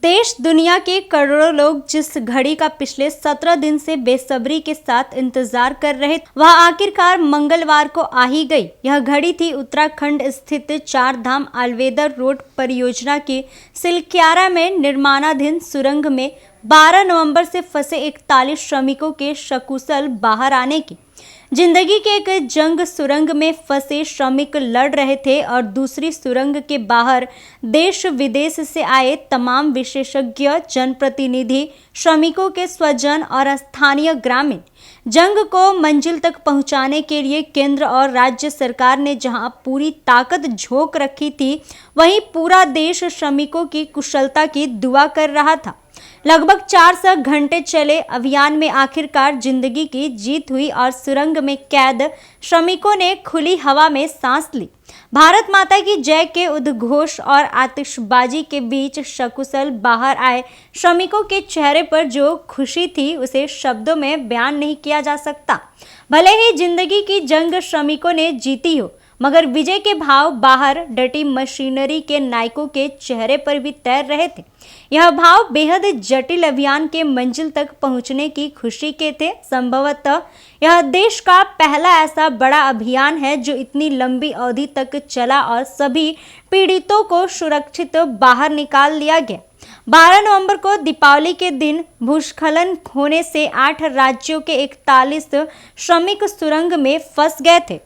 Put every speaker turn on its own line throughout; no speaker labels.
देश दुनिया के करोड़ों लोग जिस घड़ी का पिछले 17 दिन से बेसब्री के साथ इंतजार कर रहे थे, वह आखिरकार मंगलवार को आ ही गई। यह घड़ी थी उत्तराखंड स्थित चार धाम आल्वेदर रोड परियोजना की सिलक्यारा में निर्माणाधीन सुरंग में 12 नवंबर से फंसे 41 श्रमिकों के सकुशल बाहर आने की। जिंदगी के एक जंग सुरंग में फंसे श्रमिक लड़ रहे थे और दूसरी सुरंग के बाहर देश विदेश से आए तमाम विशेषज्ञ, जनप्रतिनिधि, श्रमिकों के स्वजन और स्थानीय ग्रामीण। जंग को मंजिल तक पहुंचाने के लिए केंद्र और राज्य सरकार ने जहां पूरी ताकत झोंक रखी थी, वहीं पूरा देश श्रमिकों की कुशलता की दुआ कर रहा था। लगभग 400 घंटे चले अभियान में आखिरकार जिंदगी की जीत हुई और सुरंग में कैद श्रमिकों ने खुली हवा में सांस ली। भारत माता की जय के उद्घोष और आतिशबाजी के बीच सकुशल बाहर आए श्रमिकों के चेहरे पर जो खुशी थी, उसे शब्दों में बयान नहीं किया जा सकता। भले ही जिंदगी की जंग श्रमिकों ने जीती हो, मगर विजय के भाव बाहर डटी मशीनरी के नायकों के चेहरे पर भी तैर रहे थे। यह भाव बेहद जटिल अभियान के मंजिल तक पहुंचने की खुशी के थे। संभवतः यह देश का पहला ऐसा बड़ा अभियान है जो इतनी लंबी अवधि तक चला और सभी पीड़ितों को सुरक्षित बाहर निकाल लिया गया। 12 नवंबर को दीपावली के दिन भूस्खलन होने से 8 राज्यों के 41 श्रमिक सुरंग में फंस गए थे।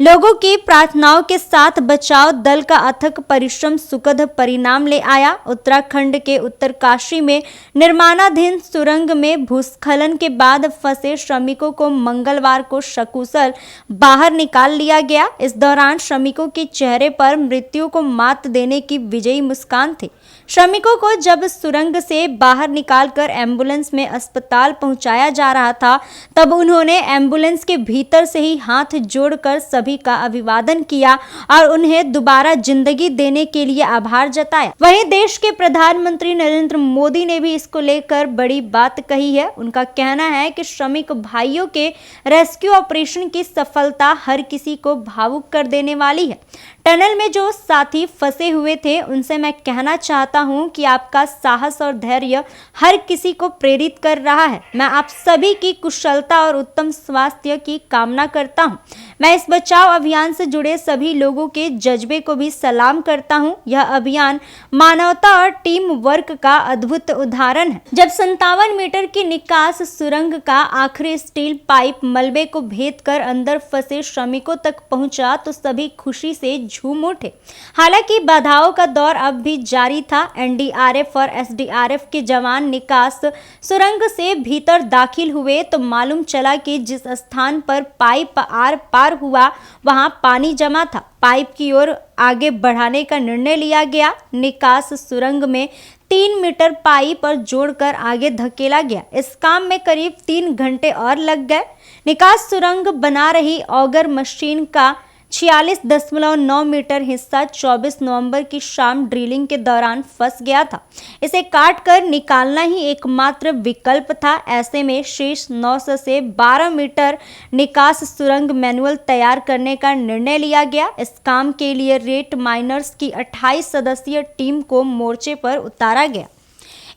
लोगों की प्रार्थनाओं के साथ बचाव दल का अथक परिश्रम सुखद परिणाम ले आया। उत्तराखंड के उत्तरकाशी में निर्माणाधीन सुरंग में भूस्खलन के बाद फंसे श्रमिकों को मंगलवार को सकुशल बाहर निकाल लिया गया। इस दौरान श्रमिकों के चेहरे पर मृत्यु को मात देने की विजयी मुस्कान थी। श्रमिकों को जब सुरंग से बाहर निकालकर एम्बुलेंस में अस्पताल पहुंचाया जा रहा था, तब उन्होंने एम्बुलेंस के भीतर से ही हाथ जोड़कर सभी का अभिवादन किया और उन्हें दोबारा जिंदगी देने के लिए आभार जताया। वहीं देश के प्रधानमंत्री नरेंद्र मोदी ने भी इसको लेकर बड़ी बात कही है। उनका कहना है कि श्रमिक भाइयों के रेस्क्यू ऑपरेशन की सफलता हर किसी को भावुक कर देने वाली है। टनल में जो साथी फंसे हुए थे, उनसे मैं कहना चाहता हूं कि आपका साहस और धैर्य हर किसी को प्रेरित कर रहा है। मैं आप सभी की कुशलता और उत्तम स्वास्थ्य की कामना करता हूं। मैं इस बचाव अभियान से जुड़े सभी लोगों के जज्बे को भी सलाम करता हूं। यह अभियान मानवता और टीम वर्क का अद्भुत उदाहरण है। जब 57 मीटर की निकास सुरंग का आखिरी स्टील पाइप मलबे को भेद कर अंदर फंसे श्रमिकों तक पहुंचा, तो सभी खुशी से झूम उठे। हालांकि बाधाओं का दौर अब भी जारी था। एनडीआरएफ और एसडीआरएफ के जवान निकास सुरंग से भीतर दाखिल हुए तो मालूम चला कि जिस स्थान पर पाइप आर पार हुआ, वहां पानी जमा था। पाइप की ओर आगे बढ़ाने का निर्णय लिया गया। निकास सुरंग में 3 मीटर पाइप और जोड़कर आगे धकेला गया। इस काम में करीब 3 घंटे और लग गए। निकास सुरंग बना रही ऑगर मशीन का 46.9 मीटर हिस्सा 24 नवंबर की शाम ड्रिलिंग के दौरान फंस गया था। इसे काट कर निकालना ही एकमात्र विकल्प था। ऐसे में शेष 900 से 12 मीटर निकास सुरंग मैनुअल तैयार करने का निर्णय लिया गया। इस काम के लिए रेट माइनर्स की 28 सदस्यीय टीम को मोर्चे पर उतारा गया।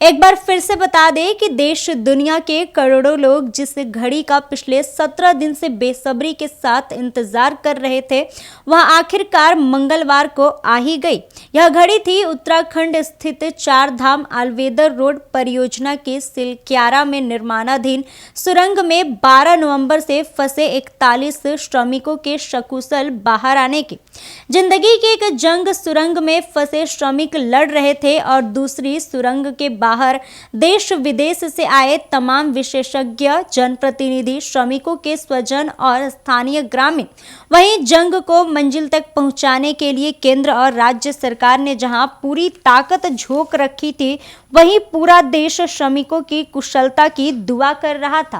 एक बार फिर से बता दें कि देश दुनिया के करोड़ों लोग जिस घड़ी का पिछले 17 दिन से बेसब्री के साथ इंतजार कर रहे थे, वह आखिरकार मंगलवार को आ ही गई। यह घड़ी थी उत्तराखंड स्थित चार धाम आल्वेदर रोड परियोजना के सिलक्यारा में निर्माणाधीन सुरंग में 12 नवंबर से फंसे 41 श्रमिकों के सकुशल बाहर आने की। जिंदगी के एक जंग सुरंग में फंसे श्रमिक लड़ रहे थे और दूसरी सुरंग के बाहर देश विदेश से आए तमाम विशेषज्ञ, जनप्रतिनिधि, श्रमिकों के स्वजन और स्थानीय ग्रामीण। वहीं जंग को मंजिल तक पहुंचाने के लिए केंद्र और राज्य सरकार ने जहां पूरी ताकत झोंक रखी थी, वहीं पूरा देश श्रमिकों की कुशलता की दुआ कर रहा था।